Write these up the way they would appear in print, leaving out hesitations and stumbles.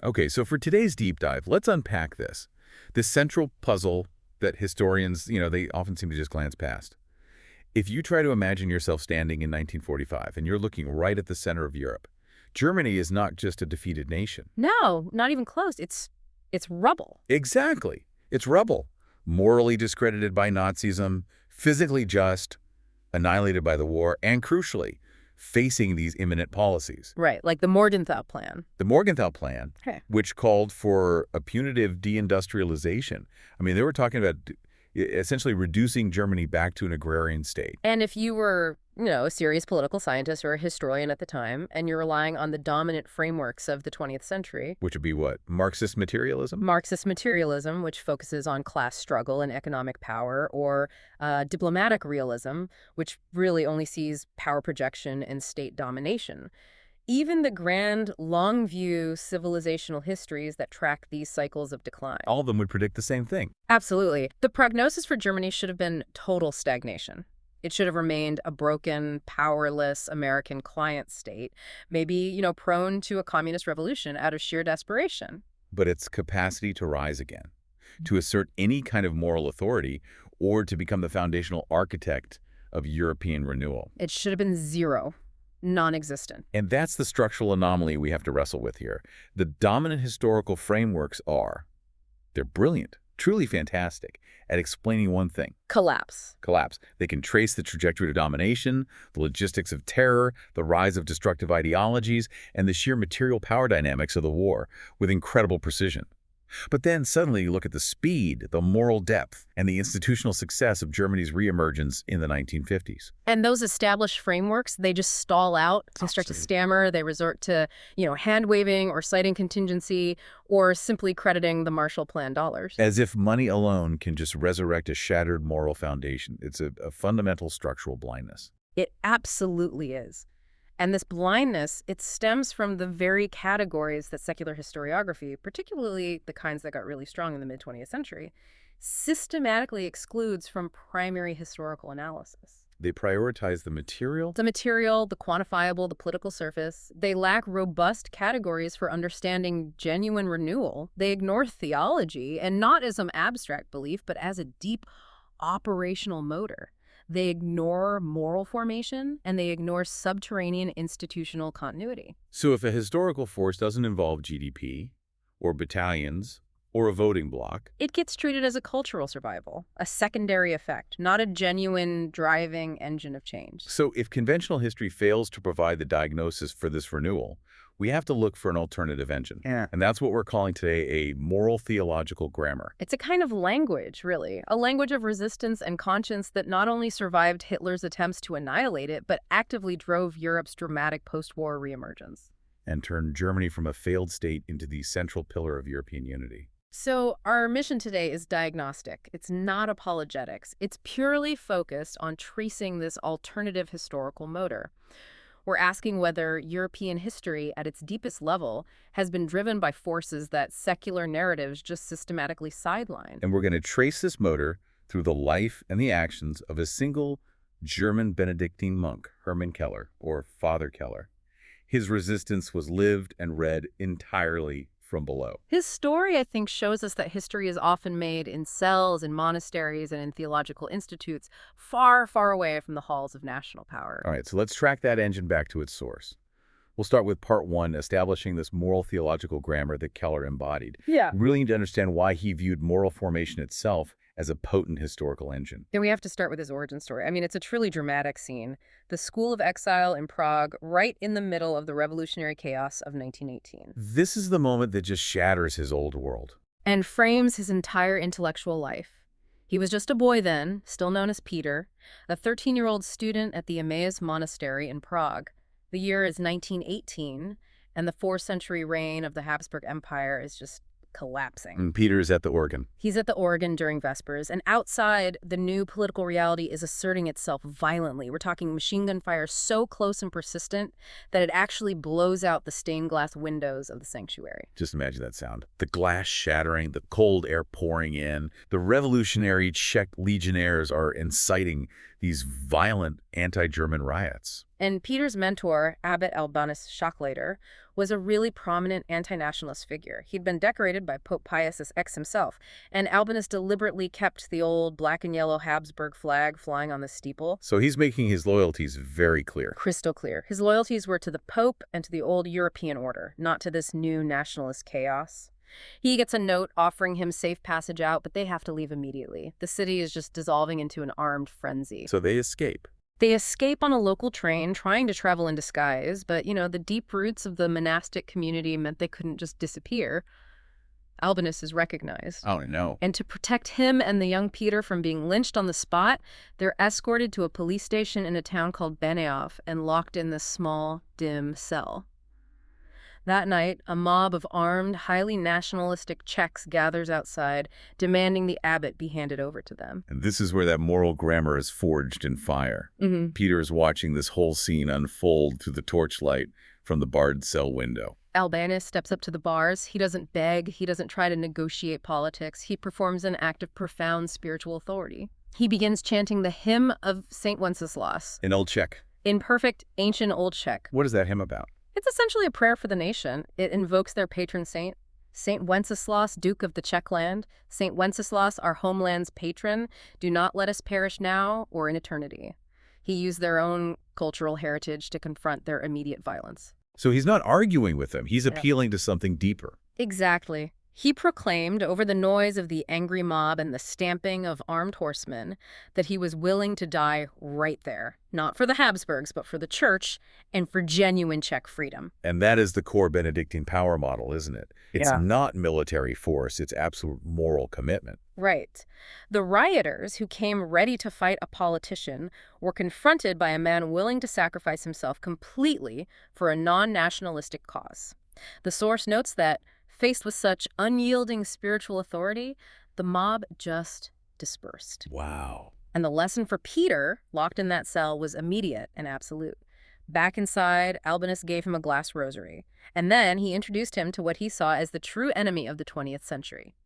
Okay, so for today's deep dive, let's unpack this. This central puzzle that historians, they often seem to just glance past. If you try to imagine yourself standing in 1945 and you're looking right at the center of Europe, Germany is not just a defeated nation. No, not even close. It's rubble. Exactly. It's rubble, morally discredited by Nazism, physically just, annihilated by the war, and crucially, facing these imminent policies. Right, like the Morgenthau Plan. The Morgenthau Plan, Okay. which called for a punitive deindustrialization. I mean, they were talking about essentially reducing Germany back to an agrarian state. And if you were, a serious political scientist or a historian at the time, and you're relying on the dominant frameworks of the 20th century, Which would be what? Marxist materialism? Marxist materialism, which focuses on class struggle and economic power, or diplomatic realism, which really only sees power projection and state domination. Even the grand, long-view civilizational histories that track these cycles of decline. All of them would predict the same thing. Absolutely. The prognosis for Germany should have been total stagnation. It should have remained a broken, powerless American client state, maybe, prone to a communist revolution out of sheer desperation. But its capacity to rise again, to assert any kind of moral authority, or to become the foundational architect of European renewal. It should have been zero. Non-existent. And that's the structural anomaly we have to wrestle with here. The dominant historical frameworks they're brilliant, truly fantastic, at explaining one thing. Collapse. Collapse. They can trace the trajectory to domination, the logistics of terror, the rise of destructive ideologies, and the sheer material power dynamics of the war with incredible precision. But then suddenly you look at the speed, the moral depth, and the institutional success of Germany's reemergence in the 1950s. And those established frameworks, they just stall out. They start to stammer. They resort to, hand-waving or citing contingency or simply crediting the Marshall Plan dollars. As if money alone can just resurrect a shattered moral foundation. It's a fundamental structural blindness. It absolutely is. And this blindness, it stems from the very categories that secular historiography, particularly the kinds that got really strong in the mid-20th century, systematically excludes from primary historical analysis. They prioritize the material. The material, the quantifiable, the political surface. They lack robust categories for understanding genuine renewal. They ignore theology, and not as some abstract belief, but as a deep operational motor. They ignore moral formation, and they ignore subterranean institutional continuity. So if a historical force doesn't involve GDP, or battalions, or a voting bloc, it gets treated as a cultural survival, a secondary effect, not a genuine driving engine of change. So if conventional history fails to provide the diagnosis for this renewal, we have to look for an alternative engine. And that's what we're calling today a moral theological grammar. It's a kind of language, really. A language of resistance and conscience that not only survived Hitler's attempts to annihilate it, but actively drove Europe's dramatic post-war reemergence. And turned Germany from a failed state into the central pillar of European unity. So our mission today is diagnostic. It's not apologetics. It's purely focused on tracing this alternative historical motor. We're asking whether European history at its deepest level has been driven by forces that secular narratives just systematically sideline. And we're going to trace this motor through the life and the actions of a single German Benedictine monk, Hermann Keller, or Father Keller. His resistance was lived and read entirely from below. His story, I think, shows us that history is often made in cells, in monasteries, and in theological institutes, far, far away from the halls of national power. All right, so let's track that engine back to its source. We'll start with part one, establishing this moral theological grammar that Keller embodied. Yeah. We really need to understand why he viewed moral formation itself as a potent historical engine. Then we have to start with his origin story. I mean, it's a truly dramatic scene. The School of Exile in Prague, right in the middle of the revolutionary chaos of 1918. This is the moment that just shatters his old world. And frames his entire intellectual life. He was just a boy then, still known as Peter, a 13-year-old student at the Emmaus Monastery in Prague. The year is 1918, and the 4th-century reign of the Habsburg Empire is just collapsing. And Peter's at the organ. He's at the organ during Vespers, and outside, the new political reality is asserting itself violently. We're talking machine gun fire so close and persistent that it actually blows out the stained glass windows of the sanctuary. Just imagine that sound. The glass shattering, the cold air pouring in. The revolutionary Czech legionnaires are inciting these violent anti-German riots. And Peter's mentor, Abbot Albanus Schachlater, was a really prominent anti-nationalist figure. He'd been decorated by Pope Pius X himself, and Albanus deliberately kept the old black and yellow Habsburg flag flying on the steeple. So he's making his loyalties very clear. Crystal clear. His loyalties were to the Pope and to the old European order, not to this new nationalist chaos. He gets a note offering him safe passage out, but they have to leave immediately. The city is just dissolving into an armed frenzy. So they escape. They escape on a local train, trying to travel in disguise, but, the deep roots of the monastic community meant they couldn't just disappear. Albanus is recognized. Oh, no. And to protect him and the young Peter from being lynched on the spot, they're escorted to a police station in a town called Benioff and locked in this small, dim cell. That night, a mob of armed, highly nationalistic Czechs gathers outside, demanding the abbot be handed over to them. And this is where that moral grammar is forged in fire. Peter is watching this whole scene unfold through the torchlight from the barred cell window. Albanus steps up to the bars. He doesn't beg. He doesn't try to negotiate politics. He performs an act of profound spiritual authority. He begins chanting the hymn of St. Wenceslas. In Old Czech. In perfect, ancient Old Czech. What is that hymn about? It's essentially a prayer for the nation. It invokes their patron saint, St. Wenceslas, Duke of the Czech land. St. Wenceslas, our homeland's patron. Do not let us perish now or in eternity. He used their own cultural heritage to confront their immediate violence. So he's not arguing with them. He's appealing to something deeper. Exactly. He proclaimed, over the noise of the angry mob and the stamping of armed horsemen, that he was willing to die right there. Not for the Habsburgs, but for the church and for genuine Czech freedom. And that is the core Benedictine power model, isn't it? It's not military force. It's absolute moral commitment. Right. The rioters, who came ready to fight a politician, were confronted by a man willing to sacrifice himself completely for a non-nationalistic cause. The source notes that, faced with such unyielding spiritual authority, the mob just dispersed. Wow. And the lesson for Peter, locked in that cell, was immediate and absolute. Back inside, Albanus gave him a glass rosary, and then he introduced him to what he saw as the true enemy of the 20th century.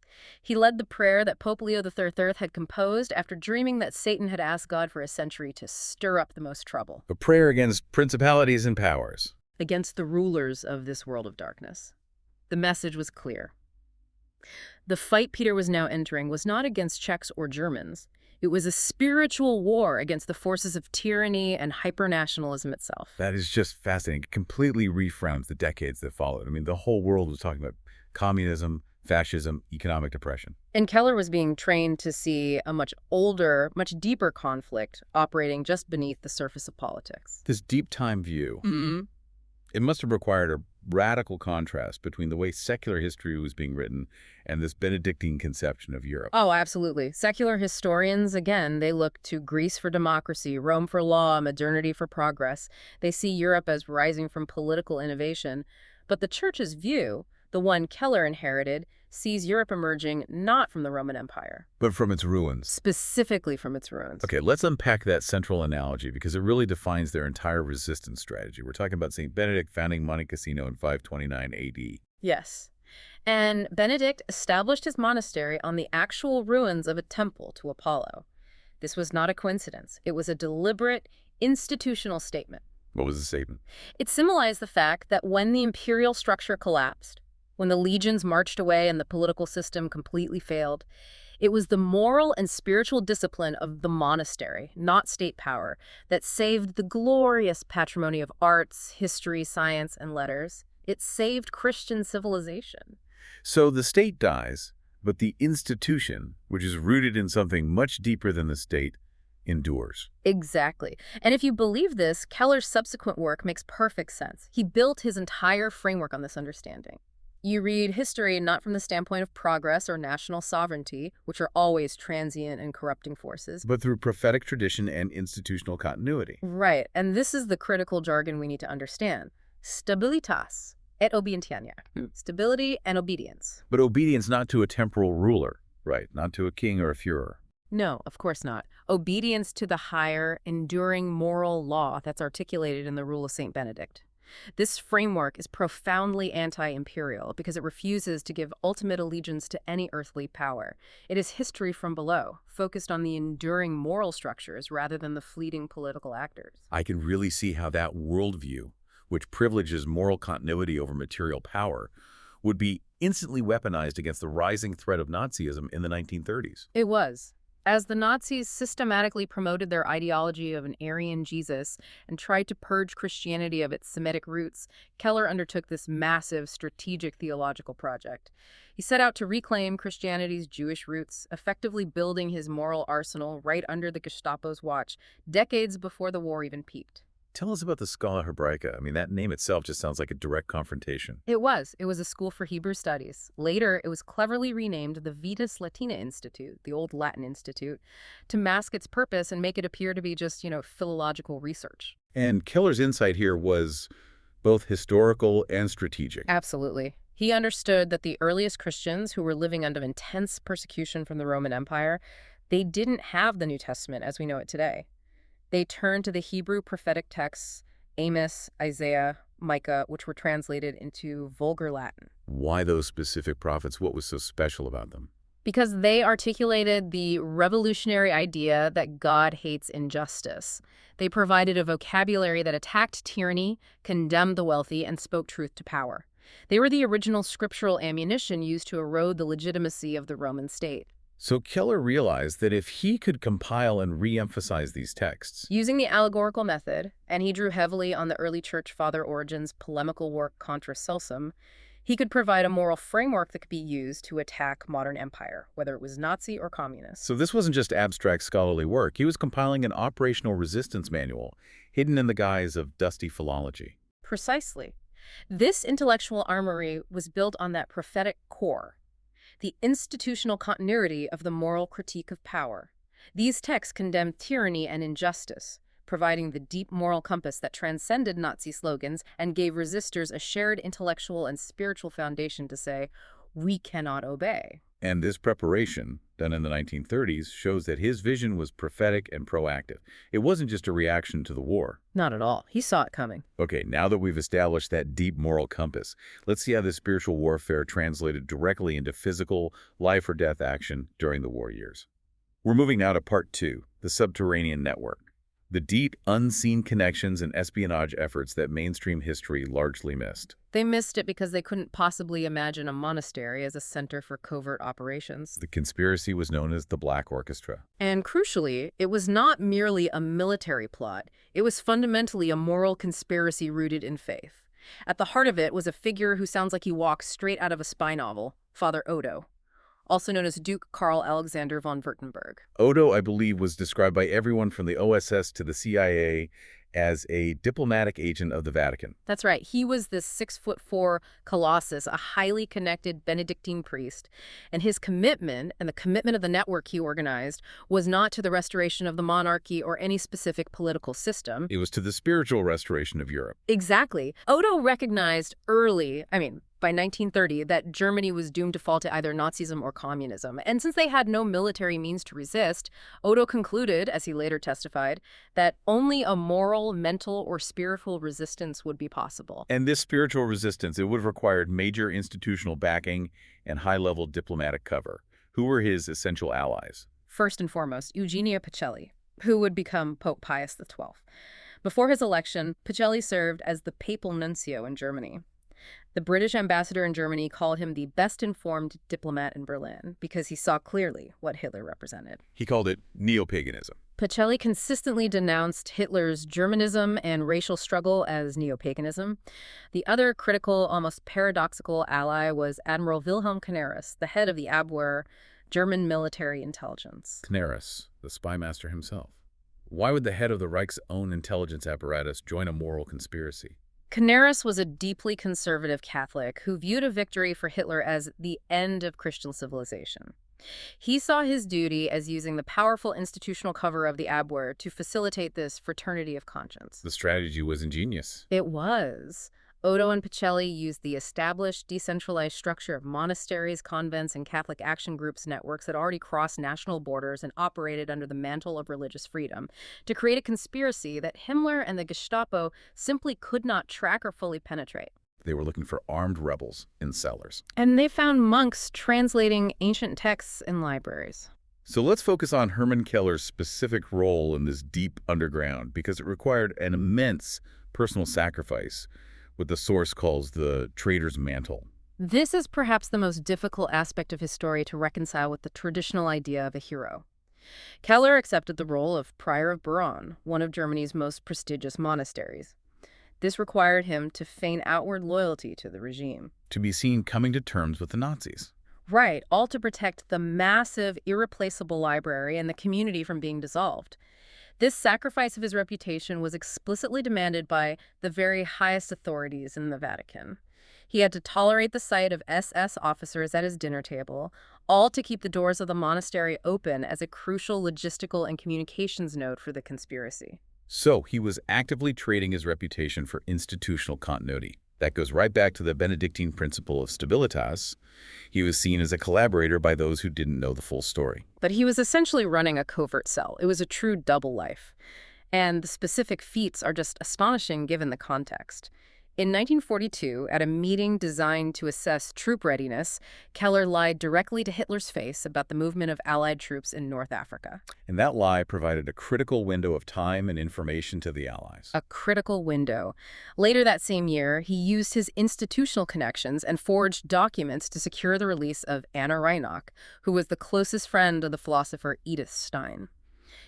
He led the prayer that Pope Leo III had composed after dreaming that Satan had asked God for a century to stir up the most trouble. A prayer against principalities and powers. Against the rulers of this world of darkness. The message was clear. The fight Peter was now entering was not against Czechs or Germans. It was a spiritual war against the forces of tyranny and hyper-nationalism itself. That is just fascinating. It completely reframes the decades that followed. I mean, the whole world was talking about communism, fascism, economic depression. And Keller was being trained to see a much older, much deeper conflict operating just beneath the surface of politics. This deep time view, it must have required a radical contrast between the way secular history was being written and this Benedictine conception of Europe. Oh, absolutely. Secular historians, again, they look to Greece for democracy, Rome for law, modernity for progress. They see Europe as rising from political innovation. But the Church's view, the one Keller inherited, sees Europe emerging not from the Roman Empire, but from its ruins. Specifically from its ruins. Okay, let's unpack that central analogy because it really defines their entire resistance strategy. We're talking about St. Benedict founding Monte Cassino in 529 AD. Yes. And Benedict established his monastery on the actual ruins of a temple to Apollo. This was not a coincidence. It was a deliberate, institutional statement. What was the statement? It symbolized the fact that when the imperial structure collapsed, when the legions marched away and the political system completely failed, it was the moral and spiritual discipline of the monastery, not state power, that saved the glorious patrimony of arts, history, science, and letters. It saved Christian civilization. So the state dies, but the institution, which is rooted in something much deeper than the state, endures. Exactly. And if you believe this, Keller's subsequent work makes perfect sense. He built his entire framework on this understanding. You read history not from the standpoint of progress or national sovereignty, which are always transient and corrupting forces, but through prophetic tradition and institutional continuity. Right. And this is the critical jargon we need to understand. Stabilitas et obedientiania. Stability and obedience. But obedience not to a temporal ruler, right? Not to a king or a Führer. No, of course not. Obedience to the higher, enduring moral law that's articulated in the Rule of St. Benedict. This framework is profoundly anti-imperial because it refuses to give ultimate allegiance to any earthly power. It is history from below, focused on the enduring moral structures rather than the fleeting political actors. I can really see how that worldview, which privileges moral continuity over material power, would be instantly weaponized against the rising threat of Nazism in the 1930s. It was. As the Nazis systematically promoted their ideology of an Aryan Jesus and tried to purge Christianity of its Semitic roots, Keller undertook this massive strategic theological project. He set out to reclaim Christianity's Jewish roots, effectively building his moral arsenal right under the Gestapo's watch, decades before the war even peaked. Tell us about the Scala Hebraica. That name itself just sounds like a direct confrontation. It was. It was a school for Hebrew studies. Later, it was cleverly renamed the Vetus Latina Institute, the old Latin Institute, to mask its purpose and make it appear to be just, philological research. And Keller's insight here was both historical and strategic. Absolutely. He understood that the earliest Christians who were living under intense persecution from the Roman Empire, they didn't have the New Testament as we know it today. They turned to the Hebrew prophetic texts, Amos, Isaiah, Micah, which were translated into vulgar Latin. Why those specific prophets? What was so special about them? Because they articulated the revolutionary idea that God hates injustice. They provided a vocabulary that attacked tyranny, condemned the wealthy, and spoke truth to power. They were the original scriptural ammunition used to erode the legitimacy of the Roman state. So Keller realized that if he could compile and re-emphasize these texts, using the allegorical method, and he drew heavily on the early church father Origen's polemical work Contra Celsum, he could provide a moral framework that could be used to attack modern empire, whether it was Nazi or communist. so this wasn't just abstract scholarly work. He was compiling an operational resistance manual, hidden in the guise of dusty philology. Precisely. This intellectual armory was built on that prophetic core, the institutional continuity of the moral critique of power. These texts condemned tyranny and injustice, providing the deep moral compass that transcended Nazi slogans and gave resistors a shared intellectual and spiritual foundation to say, we cannot obey. And this preparation, done in the 1930s, shows that his vision was prophetic and proactive. It wasn't just a reaction to the war. Not at all. He saw it coming. Okay, now that we've established that deep moral compass, let's see how this spiritual warfare translated directly into physical, life-or-death action during the war years. We're moving now to part 2, the subterranean network. The deep, unseen connections and espionage efforts that mainstream history largely missed. They missed it because they couldn't possibly imagine a monastery as a center for covert operations. The conspiracy was known as the Black Orchestra. And crucially, it was not merely a military plot. It was fundamentally a moral conspiracy rooted in faith. At the heart of it was a figure who sounds like he walks straight out of a spy novel, Father Odo, also known as Duke Karl Alexander von Württemberg. Odo, I believe, was described by everyone from the OSS to the CIA as a diplomatic agent of the Vatican. That's right. He was this 6'4" colossus, a highly connected Benedictine priest, and his commitment, and the commitment of the network he organized, was not to the restoration of the monarchy or any specific political system. It was to the spiritual restoration of Europe. Exactly. Odo recognized early, by 1930, that Germany was doomed to fall to either Nazism or communism. And since they had no military means to resist, Odo concluded, as he later testified, that only a moral, mental, or spiritual resistance would be possible. And this spiritual resistance, it would have required major institutional backing and high-level diplomatic cover. Who were his essential allies? First and foremost, Eugenio Pacelli, who would become Pope Pius XII. Before his election, Pacelli served as the papal nuncio in Germany. The British ambassador in Germany called him the best-informed diplomat in Berlin because he saw clearly what Hitler represented. He called it neo-paganism. Pacelli consistently denounced Hitler's Germanism and racial struggle as neo-paganism. The other critical, almost paradoxical ally was Admiral Wilhelm Canaris, the head of the Abwehr, German military intelligence. Canaris, the spy master himself. Why would the head of the Reich's own intelligence apparatus join a moral conspiracy? Canaris was a deeply conservative Catholic who viewed a victory for Hitler as the end of Christian civilization. He saw his duty as using the powerful institutional cover of the Abwehr to facilitate this fraternity of conscience. The strategy was ingenious. It was. Odo and Pacelli used the established, decentralized structure of monasteries, convents, and Catholic action groups networks that already crossed national borders and operated under the mantle of religious freedom to create a conspiracy that Himmler and the Gestapo simply could not track or fully penetrate. They were looking for armed rebels in cellars. And they found monks translating ancient texts in libraries. So let's focus on Hermann Keller's specific role in this deep underground, because it required an immense personal sacrifice, what the source calls the traitor's mantle. This is perhaps the most difficult aspect of his story to reconcile with the traditional idea of a hero. Keller accepted the role of Prior of Beuron, one of Germany's most prestigious monasteries. This required him to feign outward loyalty to the regime. To be seen coming to terms with the Nazis. Right, all to protect the massive, irreplaceable library and the community from being dissolved. This sacrifice of his reputation was explicitly demanded by the very highest authorities in the Vatican. He had to tolerate the sight of SS officers at his dinner table, all to keep the doors of the monastery open as a crucial logistical and communications node for the conspiracy. So he was actively trading his reputation for institutional continuity. That goes right back to the Benedictine principle of stabilitas. He was seen as a collaborator by those who didn't know the full story. But he was essentially running a covert cell. It was a true double life. And the specific feats are just astonishing given the context. In 1942, at a meeting designed to assess troop readiness, Keller lied directly to Hitler's face about the movement of Allied troops in North Africa. And that lie provided a critical window of time and information to the Allies. A critical window. Later that same year, he used his institutional connections and forged documents to secure the release of Anna Reinach, who was the closest friend of the philosopher Edith Stein.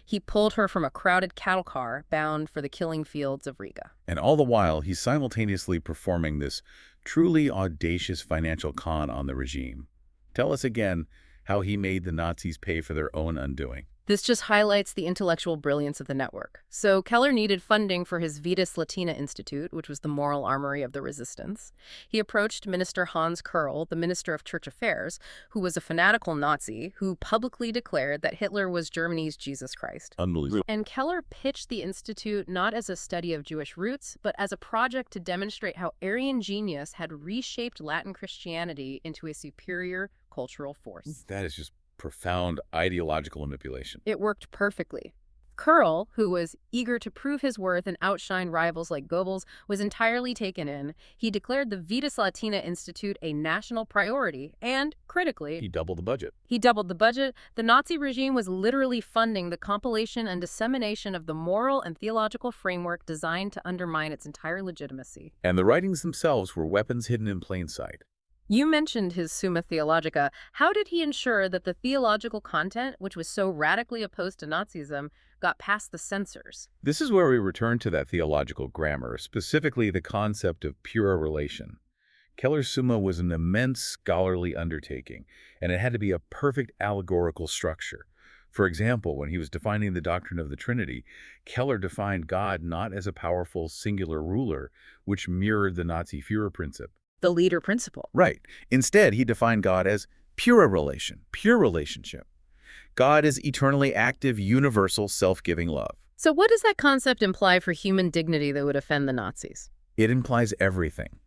He pulled her from a crowded cattle car bound for the killing fields of Riga. And all the while, he's simultaneously performing this truly audacious financial con on the regime. Tell us again how he made the Nazis pay for their own undoing. This just highlights the intellectual brilliance of the network. So Keller needed funding for his Vitas Latina Institute, which was the moral armory of the resistance. He approached Minister Hans Kerrl, the Minister of Church Affairs, who was a fanatical Nazi who publicly declared that Hitler was Germany's Jesus Christ. Unbelievable. And Keller pitched the institute not as a study of Jewish roots, but as a project to demonstrate how Aryan genius had reshaped Latin Christianity into a superior cultural force. That is just profound ideological manipulation. It worked perfectly. Kerrl, who was eager to prove his worth and outshine rivals like Goebbels, was entirely taken in. He declared the Vitas Latina Institute a national priority, and, critically, He doubled the budget. The Nazi regime was literally funding the compilation and dissemination of the moral and theological framework designed to undermine its entire legitimacy. And the writings themselves were weapons hidden in plain sight. You mentioned his Summa Theologica. How did he ensure that the theological content, which was so radically opposed to Nazism, got past the censors? This is where we return to that theological grammar, specifically the concept of pure relation. Keller's Summa was an immense scholarly undertaking, and it had to be a perfect allegorical structure. For example, when he was defining the doctrine of the Trinity, Keller defined God not as a powerful singular ruler, which mirrored the Nazi Führer principle. The leader principle. Right. Instead, he defined God as pure relation, pure relationship. God is eternally active, universal, self-giving love. So what does that concept imply for human dignity that would offend the Nazis? It implies everything.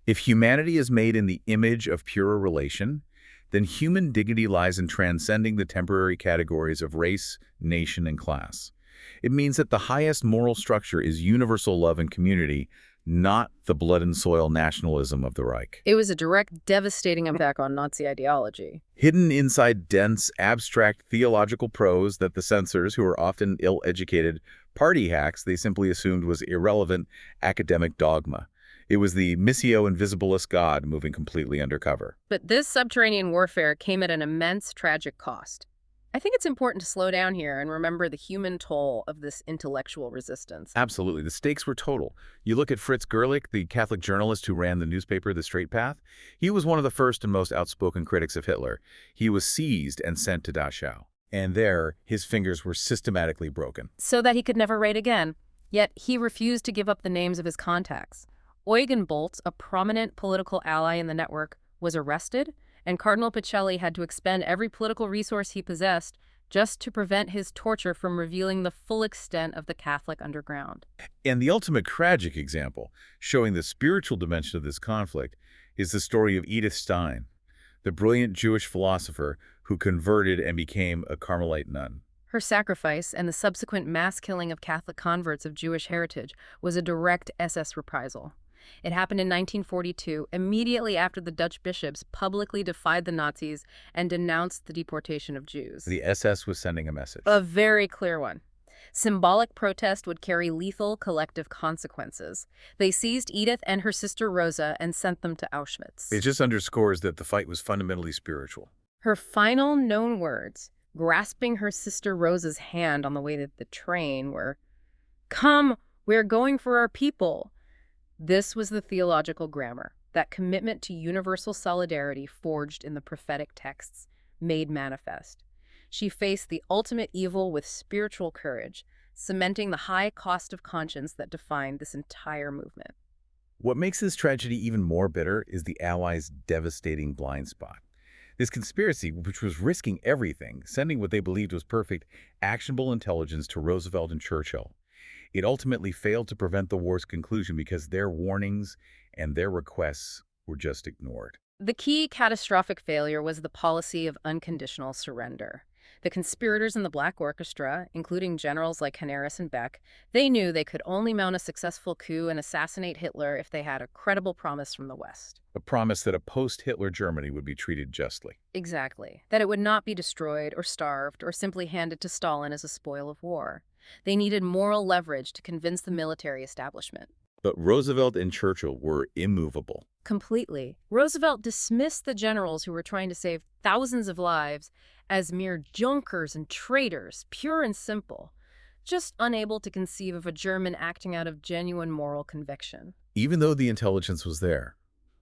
If humanity is made in the image of pure relation, then human dignity lies in transcending the temporary categories of race, nation, and class. It means that the highest moral structure is universal love and community, not the blood and soil nationalism of the Reich. It was a direct, devastating attack on Nazi ideology. Hidden inside dense, abstract theological prose that the censors, who were often ill-educated party hacks, they simply assumed was irrelevant academic dogma. It was the missio invisibilis God moving completely undercover. But this subterranean warfare came at an immense tragic cost. I think it's important to slow down here and remember the human toll of this intellectual resistance. Absolutely. The stakes were total. You look at Fritz Gerlich, the Catholic journalist who ran the newspaper The Straight Path. He was one of the first and most outspoken critics of Hitler. He was seized and sent to Dachau. And there, his fingers were systematically broken. So that he could never write again. Yet he refused to give up the names of his contacts. Eugen Bolz, a prominent political ally in the network, was arrested, and Cardinal Pacelli had to expend every political resource he possessed just to prevent his torture from revealing the full extent of the Catholic underground. And the ultimate tragic example, showing the spiritual dimension of this conflict, is the story of Edith Stein, the brilliant Jewish philosopher who converted and became a Carmelite nun. Her sacrifice and the subsequent mass killing of Catholic converts of Jewish heritage was a direct SS reprisal. It happened in 1942, immediately after the Dutch bishops publicly defied the Nazis and denounced the deportation of Jews. The SS was sending a message. A very clear one. Symbolic protest would carry lethal collective consequences. They seized Edith and her sister Rosa and sent them to Auschwitz. It just underscores that the fight was fundamentally spiritual. Her final known words, grasping her sister Rosa's hand on the way to the train, were, "Come, we're going for our people." This was the theological grammar, that commitment to universal solidarity forged in the prophetic texts, made manifest. She faced the ultimate evil with spiritual courage, cementing the high cost of conscience that defined this entire movement. What makes this tragedy even more bitter is the Allies' devastating blind spot. This conspiracy, which was risking everything, sending what they believed was perfect, actionable intelligence to Roosevelt and Churchill. It ultimately failed to prevent the war's conclusion because their warnings and their requests were just ignored. The key catastrophic failure was the policy of unconditional surrender. The conspirators in the Black Orchestra, including generals like Canaris and Beck, they knew they could only mount a successful coup and assassinate Hitler if they had a credible promise from the West. A promise that a post-Hitler Germany would be treated justly. Exactly. That it would not be destroyed or starved or simply handed to Stalin as a spoil of war. They needed moral leverage to convince the military establishment. But Roosevelt and Churchill were immovable. Completely. Roosevelt dismissed the generals who were trying to save thousands of lives as mere junkers and traitors, pure and simple, just unable to conceive of a German acting out of genuine moral conviction. Even though the intelligence was there,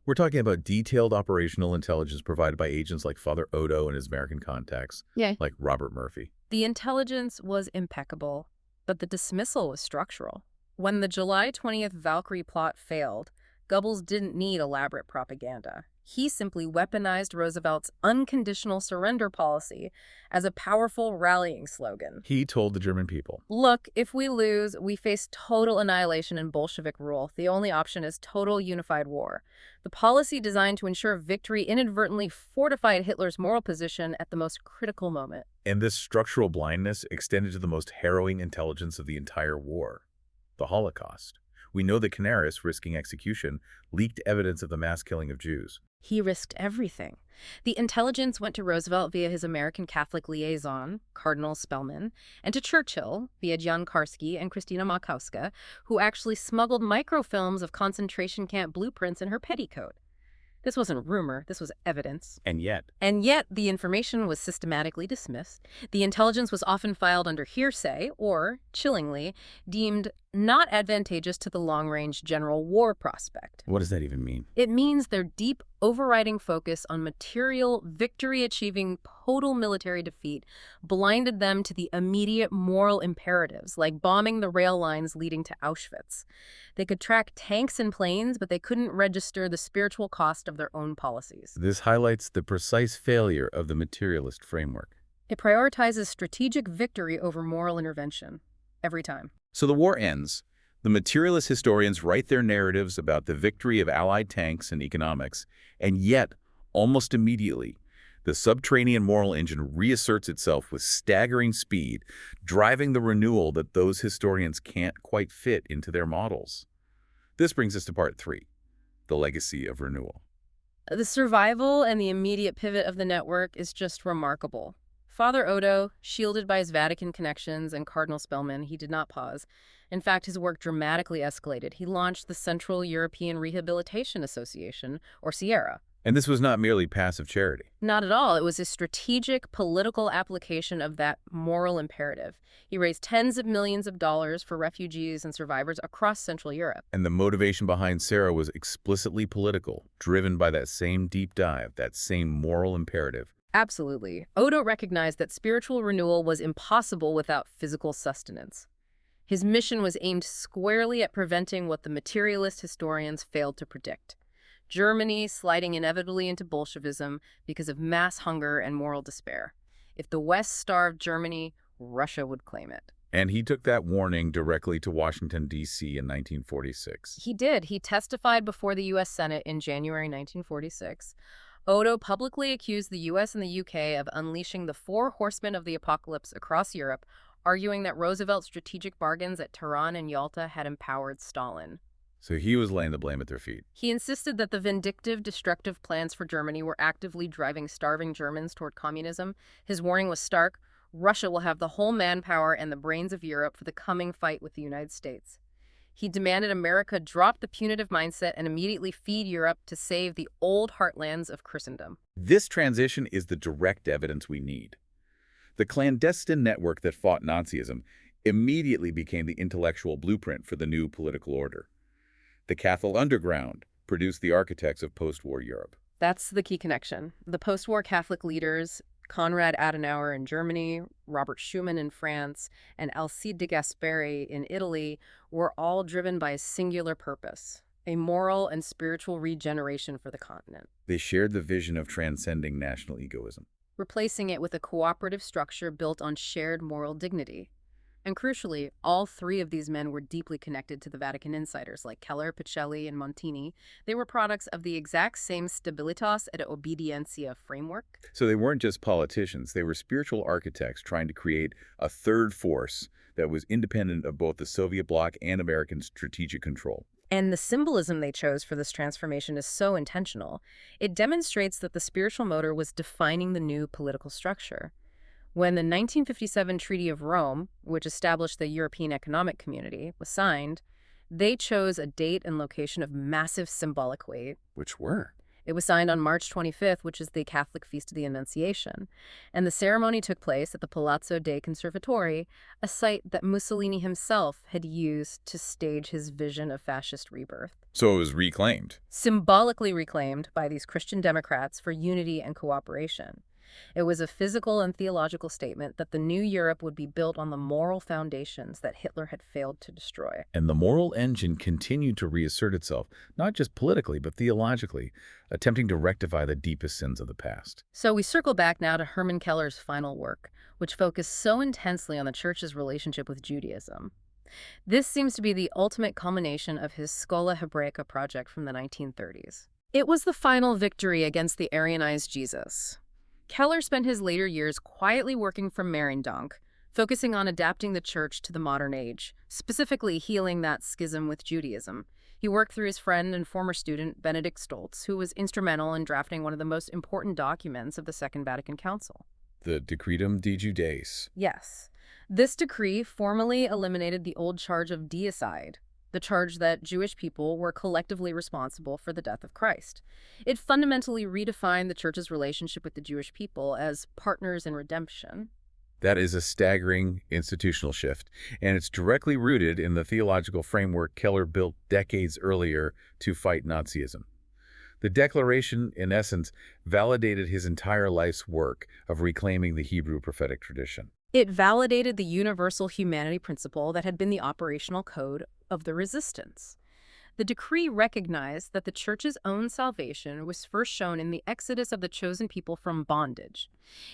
we're talking about detailed operational intelligence provided by agents like Father Odo and his American contacts, like Robert Murphy. The intelligence was impeccable, but the dismissal was structural. When the July 20th Valkyrie plot failed, Goebbels didn't need elaborate propaganda. He simply weaponized Roosevelt's unconditional surrender policy as a powerful rallying slogan. He told the German people, "Look, if we lose, we face total annihilation and Bolshevik rule. The only option is total unified war." The policy designed to ensure victory inadvertently fortified Hitler's moral position at the most critical moment. and this structural blindness extended to the most harrowing intelligence of the entire war, the Holocaust. We know that Canaris, risking execution, leaked evidence of the mass killing of Jews. He risked everything. The intelligence went to Roosevelt via his American Catholic liaison, Cardinal Spellman, and to Churchill via Jan Karski and Christina Makowska, who actually smuggled microfilms of concentration camp blueprints in her petticoat. This wasn't rumor, this was evidence. And yet, The information was systematically dismissed. The intelligence was often filed under hearsay or, chillingly, deemed not advantageous to the long-range general war prospect. what does that even mean? It means their deep, overriding focus on material, victory-achieving, total military defeat blinded them to the immediate moral imperatives, like bombing the rail lines leading to Auschwitz. They could track tanks and planes, but they couldn't register the spiritual cost of their own policies. This highlights the precise failure of the materialist framework. It prioritizes strategic victory over moral intervention, every time. So the war ends. The materialist historians write their narratives about the victory of Allied tanks and economics, and yet, almost immediately, the subterranean moral engine reasserts itself with staggering speed, driving the renewal that those historians can't quite fit into their models. This brings us to part 3, the legacy of renewal. The survival and the immediate pivot of the network is just remarkable. Father Odo, shielded by his Vatican connections, and Cardinal Spellman, he did not pause. In fact, his work dramatically escalated. He launched the Central European Rehabilitation Association, or Sierra. And this was not merely passive charity. Not at all. It was a strategic political application of that moral imperative. He raised tens of millions of dollars for refugees and survivors across Central Europe. And the motivation behind Sarah was explicitly political, driven by that same deep dive, that same moral imperative. Absolutely. Odo recognized that spiritual renewal was impossible without physical sustenance. His mission was aimed squarely at preventing what the materialist historians failed to predict: Germany sliding inevitably into Bolshevism because of mass hunger and moral despair. If the West starved Germany, Russia would claim it. And he took that warning directly to Washington, D.C. in 1946. He did. He testified before the U.S. Senate in January 1946. Odo publicly accused the U.S. and the U.K. of unleashing the four horsemen of the apocalypse across Europe, arguing that Roosevelt's strategic bargains at Tehran and Yalta had empowered Stalin. So he was laying the blame at their feet. He insisted that the vindictive, destructive plans for Germany were actively driving starving Germans toward communism. His warning was stark: Russia will have the whole manpower and the brains of Europe for the coming fight with the United States. He demanded America drop the punitive mindset and immediately feed Europe to save the old heartlands of Christendom. This transition is the direct evidence we need. The clandestine network that fought Nazism immediately became the intellectual blueprint for the new political order. The Catholic underground produced the architects of post-war Europe. That's the key connection. The post-war Catholic leaders, Konrad Adenauer in Germany, Robert Schuman in France, and Alcide de Gasperi in Italy, were all driven by a singular purpose: a moral and spiritual regeneration for the continent, They shared the vision of transcending national egoism. replacing it with a cooperative structure built on shared moral dignity. And crucially, all three of these men were deeply connected to the Vatican insiders like Keller, Pacelli, and Montini. They were products of the exact same Stabilitas et Obedientia framework. So they weren't just politicians, they were spiritual architects trying to create a third force that was independent of both the Soviet bloc and American strategic control. And the symbolism they chose for this transformation is so intentional. It demonstrates that the spiritual motor was defining the new political structure. When the 1957 Treaty of Rome, which established the European Economic Community, was signed, they chose a date and location of massive symbolic weight. Which were? It was signed on March 25th, which is the Catholic Feast of the Annunciation, and the ceremony took place at the Palazzo dei Conservatori, a site that Mussolini himself had used to stage his vision of fascist rebirth. So it was reclaimed. Symbolically reclaimed by these Christian Democrats for unity and cooperation. It was a physical and theological statement that the new Europe would be built on the moral foundations that Hitler had failed to destroy. And the moral engine continued to reassert itself, not just politically, but theologically, attempting to rectify the deepest sins of the past. So we circle back now to Hermann Keller's final work, which focused so intensely on the Church's relationship with Judaism. This seems to be the ultimate culmination of his Schola Hebraica project from the 1930s. It was the final victory against the Arianized Jesus. Keller spent his later years quietly working from Mariendonk, focusing on adapting the church to the modern age, specifically healing that schism with Judaism. He worked through his friend and former student, Benedict Stoltz, who was instrumental in drafting one of the most important documents of the Second Vatican Council. The Decretum de Judaeis. Yes. This decree formally eliminated the old charge of deicide, the charge that Jewish people were collectively responsible for the death of Christ. It fundamentally redefined the Church's relationship with the Jewish people as partners in redemption. That is a staggering institutional shift, and it's directly rooted in the theological framework Keller built decades earlier to fight Nazism. The Declaration, in essence, validated his entire life's work of reclaiming the Hebrew prophetic tradition. It validated the universal humanity principle that had been the operational code of the resistance. The decree recognized that the Church's own salvation was first shown in the exodus of the chosen people from bondage.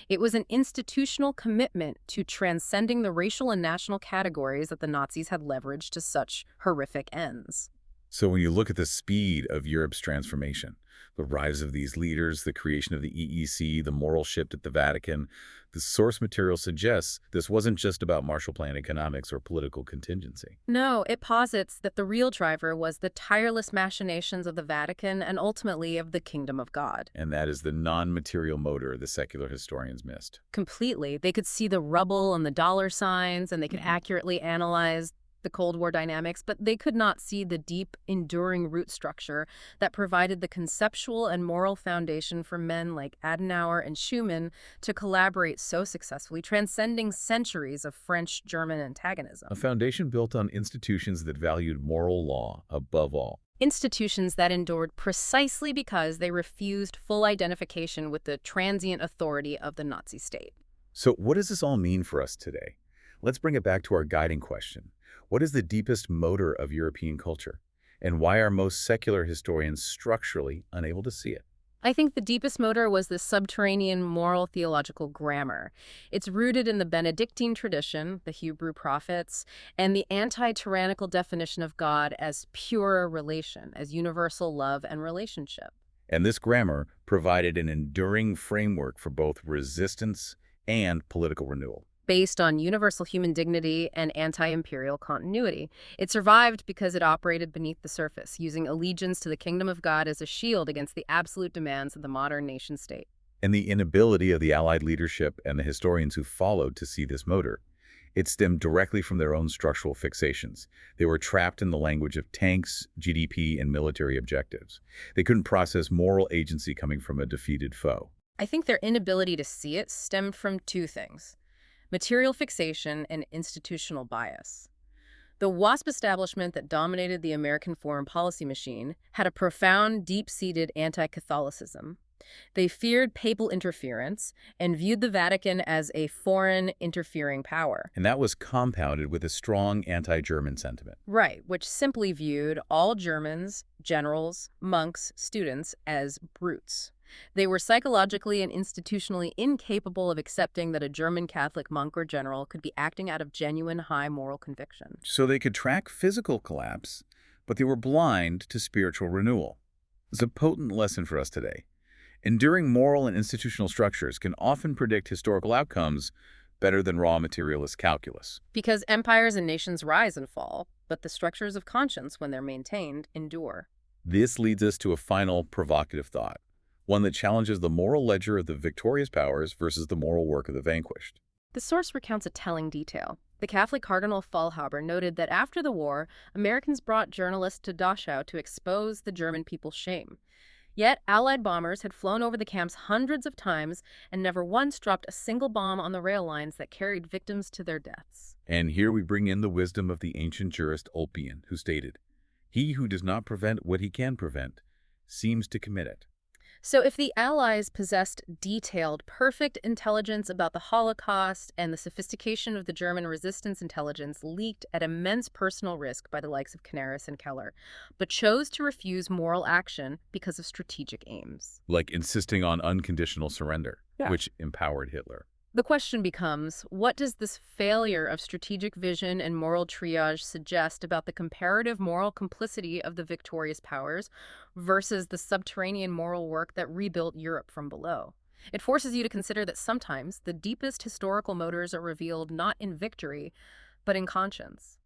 It was an institutional commitment to transcending the racial and national categories that the Nazis had leveraged to such horrific ends. So when you look at the speed of Europe's transformation, the rise of these leaders, the creation of the EEC, the moral shift at the Vatican, the source material suggests this wasn't just about Marshall Plan economics or political contingency. No, it posits that the real driver was the tireless machinations of the Vatican and ultimately of the kingdom of God. And that is the non-material motor the secular historians missed. Completely. They could see the rubble and the dollar signs, and they could accurately analyze the Cold War dynamics, but they could not see the deep, enduring root structure that provided the conceptual and moral foundation for men like Adenauer and Schuman to collaborate so successfully, transcending centuries of French-German antagonism. A foundation built on institutions that valued moral law above all. Institutions that endured precisely because they refused full identification with the transient authority of the Nazi state. So what does this all mean for us today? Let's bring it back to our guiding question. What is the deepest motor of European culture? And why are most secular historians structurally unable to see it? I think the deepest motor was the subterranean moral theological grammar. It's rooted in the Benedictine tradition, the Hebrew prophets, and the anti-tyrannical definition of God as pure relation, as universal love and relationship. And this grammar provided an enduring framework for both resistance and political renewal. Based on universal human dignity and anti-imperial continuity. It survived because it operated beneath the surface, using allegiance to the kingdom of God as a shield against the absolute demands of the modern nation-state. And the inability of the Allied leadership and the historians who followed to see this motor, it stemmed directly from their own structural fixations. They were trapped in the language of tanks, GDP, and military objectives. They couldn't process moral agency coming from a defeated foe. I think their inability to see it stemmed from two things: material fixation and institutional bias. The WASP establishment that dominated the American foreign policy machine had a profound, deep-seated anti-Catholicism. They feared papal interference and viewed the Vatican as a foreign interfering power. And that was compounded with a strong anti-German sentiment. Right, which simply viewed all Germans, generals, monks, students, as brutes. They were psychologically and institutionally incapable of accepting that a German Catholic monk or general could be acting out of genuine high moral conviction. So they could track physical collapse, but they were blind to spiritual renewal. It's a potent lesson for us today. Enduring moral and institutional structures can often predict historical outcomes better than raw materialist calculus. Because empires and nations rise and fall, but the structures of conscience, when they're maintained, endure. This leads us to a final provocative thought, one that challenges the moral ledger of the victorious powers versus the moral work of the vanquished. The source recounts a telling detail. The Catholic Cardinal Faulhaber noted that after the war, Americans brought journalists to Dachau to expose the German people's shame. Yet, Allied bombers had flown over the camps hundreds of times and never once dropped a single bomb on the rail lines that carried victims to their deaths. And here we bring in the wisdom of the ancient jurist Ulpian, who stated, "He who does not prevent what he can prevent seems to commit it." So if the Allies possessed detailed, perfect intelligence about the Holocaust, and the sophistication of the German resistance intelligence leaked at immense personal risk by the likes of Canaris and Keller, but chose to refuse moral action because of strategic aims. Like insisting on unconditional surrender, Yeah. which empowered Hitler. The question becomes, what does this failure of strategic vision and moral triage suggest about the comparative moral complicity of the victorious powers versus the subterranean moral work that rebuilt Europe from below? It forces you to consider that sometimes the deepest historical motors are revealed not in victory, but in conscience.